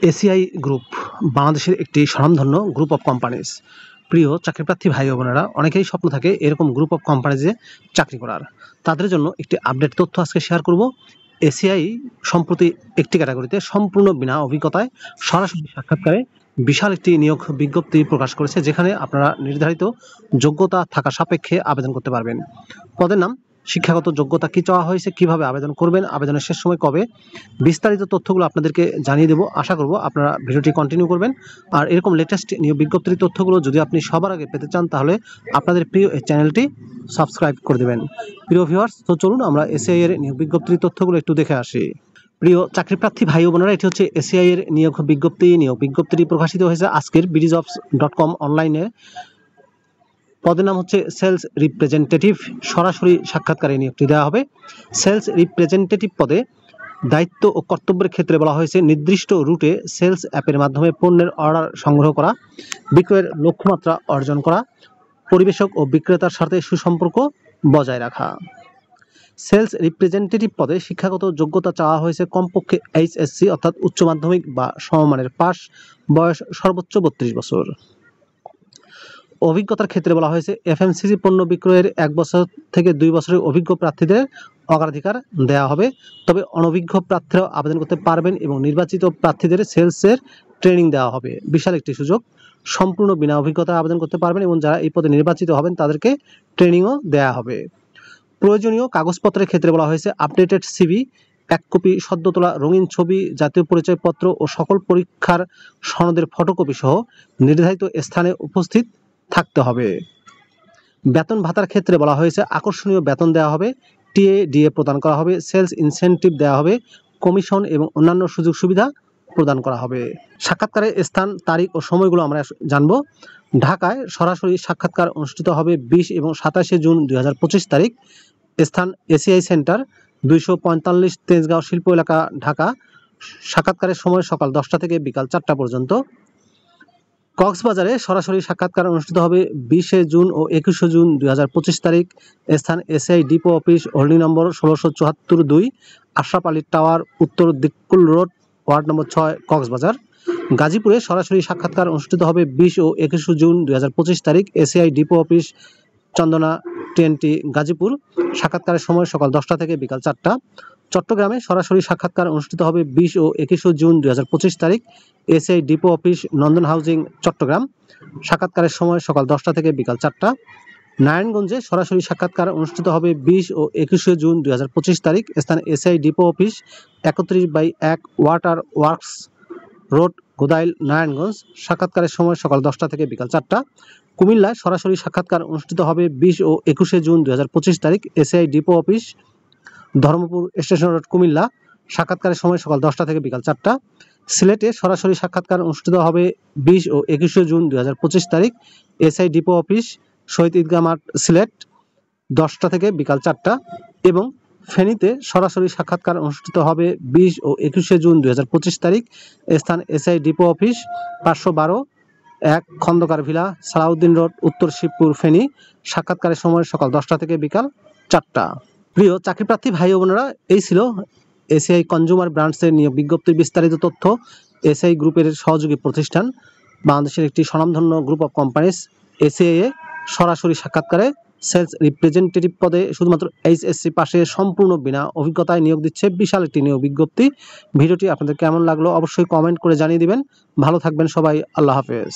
ACI group বাংলাদেশের একটি স্বনামধন্য গ্রুপ অফ কোম্পানিজ। প্রিয় চাকরিপ্রার্থী ভাই ও বোনেরা, অনেকেই স্বপ্ন থাকে এরকম গ্রুপ অফ কোম্পানিজে চাকরি করার। তাদের জন্য একটি আপডেট তথ্য আজকে শেয়ার করব। এসিআই সম্প্রতি একটি ক্যাটাগরিতে সম্পূর্ণ বিনা অভিজ্ঞতায় সরাসরি সাক্ষাৎকারে বিশাল একটি নিয়োগ বিজ্ঞপ্তি প্রকাশ করেছে, যেখানে আপনারা নির্ধারিত যোগ্যতা থাকা সাপেক্ষে আবেদন করতে পারবেন। পদের নাম, শিক্ষাগত যোগ্যতা কি চাওয়া হয়েছে, কিভাবে আবেদন করবেন, আবেদনের শেষ সময় কবে, বিস্তারিত তথ্যগুলো আপনাদেরকে জানিয়ে দেবো। আশা করব আপনারা ভিডিওটি কন্টিনিউ করবেন। আর এরকম লেটেস্ট নিয়োগ বিজ্ঞপ্তির তথ্যগুলো যদি আপনি সবার আগে পেতে চান, তাহলে আপনাদের প্রিয় এই চ্যানেলটি সাবস্ক্রাইব করে দেবেন। প্রিয় ভিউয়ার্স, তো চলুন আমরা এসিআই এর নিয়োগ বিজ্ঞপ্তির তথ্যগুলো একটু দেখে আসি। প্রিয় চাকরিপ্রার্থী ভাই ও বোনেরা, এটি হচ্ছে এসিআই এর নিয়োগ বিজ্ঞপ্তি। নিয়োগ বিজ্ঞপ্তিটি প্রকাশিত হয়েছে আজকের BDjobs.com অনলাইনে। পদের নাম হচ্ছে সেলস রিপ্রেজেন্টেটিভ। সরাসরি সাক্ষাৎকারে নিয়োগটি দেওয়া হবে। সেলস রিপ্রেজেন্টেটিভ পদে দায়িত্ব ও কর্তব্যের ক্ষেত্রে বলা হয়েছে নির্দিষ্ট রুটে সেলস অ্যাপের মাধ্যমে পণ্যের অর্ডার সংগ্রহ করা, বিক্রয়ের লক্ষ্যমাত্রা অর্জন করা, পরিবেশক ও বিক্রেতার সাথে সুসম্পর্ক বজায় রাখা। সেলস রিপ্রেজেন্টেটিভ পদে শিক্ষাগত যোগ্যতা চাওয়া হয়েছে কমপক্ষে HSC অর্থাৎ উচ্চ মাধ্যমিক বা সমমানের পাস, বয়স সর্বোচ্চ 32 বছর। অভিজ্ঞতার ক্ষেত্রে বলা হয়েছে FMCG পণ্য বিক্রয়ের 1 বছর থেকে 2 বছরের অভিজ্ঞ প্রার্থীদের অগ্রাধিকার দেওয়া হবে। তবে অনভিজ্ঞ প্রার্থীরাও আবেদন করতে পারবেন এবং নির্বাচিত প্রার্থীদের সেলসের ট্রেনিং দেওয়া হবে। বিশাল একটি সুযোগ। সম্পূর্ণ বিনা অভিজ্ঞতায় আবেদন করতে পারবেন এবং যারা এই পদে নির্বাচিত হবেন তাদেরকে ট্রেনিংও দেওয়া হবে। প্রয়োজনীয় কাগজপত্রের ক্ষেত্রে বলা হয়েছে আপডেটেড CV, 1 কপি সদ্য তোলা রঙিন ছবি, জাতীয় পরিচয়পত্র ও সকল পরীক্ষার সনদের ফটোকপি সহ নির্ধারিত স্থানে উপস্থিত থাকতে হবে। বেতন ভাতার ক্ষেত্রে বলা হয়েছে আকর্ষণীয় বেতন দেওয়া হবে, DA প্রদান করা হবে, সেলস ইনসেনটিভ দেওয়া হবে, কমিশন এবং অন্যান্য সুযোগ সুবিধা প্রদান করা হবে। সাক্ষাৎকারের স্থান, তারিখ ও সময়গুলো আমরা জানবো। ঢাকায় সরাসরি সাক্ষাৎকার অনুষ্ঠিত হবে 20 এবং 27 জুন 2025 তারিখ। স্থান এসিআই সেন্টার, 245 তেজগাঁও শিল্প এলাকা, ঢাকা। সাক্ষাৎকারের সময় সকাল 10টা থেকে বিকাল 4টা পর্যন্ত। কক্সবাজারে সরাসরি সাক্ষাৎকার অনুষ্ঠিত হবে 20 জুন ও 21 জুন 2025 তারিখ। স্থান এসিআই ডিপো অফিস, হোল্ডিং নম্বর 1674-2, আশরাফ আলী টাওয়ার, উত্তর দিকুল রোড, ওয়ার্ড নম্বর 6, কক্সবাজার। গাজীপুরে সরাসরি সাক্ষাৎকার অনুষ্ঠিত হবে 20 ও 21 জুন 2025 তারিখ। এসিআই ডিপো অফিস, চন্দনা TNT, গাজীপুর। সাক্ষাৎকারের সময় সকাল 10টা থেকে বিকাল 4টা। চট্টগ্রামে সরাসরি সাক্ষাৎকার অনুষ্ঠিত হবে 20 ও 21 জুন 2025 তারিখ। এসিআই ডিপো অফিস, নন্দন হাউজিং, চট্টগ্রাম। সাক্ষাৎকারের সময় সকাল 10টা থেকে বিকাল 4টা। নারায়ণগঞ্জে সরাসরি সাক্ষাৎকার অনুষ্ঠিত হবে 20 ও 21 জুন 2025 তারিখ। স্থান ACI depot office, 31/1 water works road, Godail, Narayanganj. সাক্ষাৎকারের সময় সকাল 10টা থেকে বিকাল 4টা। কুমিল্লায় সরাসরি সাক্ষাৎকার অনুষ্ঠিত হবে 20 ও 21 জুন 2025 তারিখ। ACI depot office, Dharmapur station road, Comilla. সাক্ষাৎকারের সময় সকাল 10টা থেকে বিকাল 4টা। সিলেটে সরাসরি সাক্ষাৎকার অনুষ্ঠিত হবে 20 ও 21 জুন 2025 তারিখ। এসআই ডিপো অফিস, শহীদ ঈদগাহ মাঠ, সিলেট, 10টা থেকে বিকাল 4টা। এবং ফেনীতে সরাসরি সাক্ষাৎকার অনুষ্ঠিত হবে 20 ও 21 জুন 2025 তারিখ। স্থান SI depot office, 512-1 Khandakar villa, Salauddin road, Uttar Shibpur, Feni. সাক্ষাৎকারের সময় সকাল 10টা থেকে বিকাল 4টা। প্রিয় চাকরিপ্রার্থী ভাই ও বোনেরা, এই ছিল এসিআই কনজিউমার ব্র্যান্ডসের নিয়োগ বিজ্ঞপ্তির বিস্তারিত তথ্য। এসিআই গ্রুপের সহযোগী প্রতিষ্ঠান, বাংলাদেশের একটি স্বনামধন্য গ্রুপ অফ কোম্পানিজ। এসিআই এ সরাসরি সাক্ষাৎকারে সেলস রিপ্রেজেন্টেটিভ পদে শুধুমাত্র HSC পাশে সম্পূর্ণ বিনা অভিজ্ঞতায় নিয়োগ দিচ্ছে। বিশাল একটি নিয়োগ বিজ্ঞপ্তি। ভিডিওটি আপনাদের কেমন লাগলো অবশ্যই কমেন্ট করে জানিয়ে দিবেন। ভালো থাকবেন সবাই। আল্লাহ হাফেজ।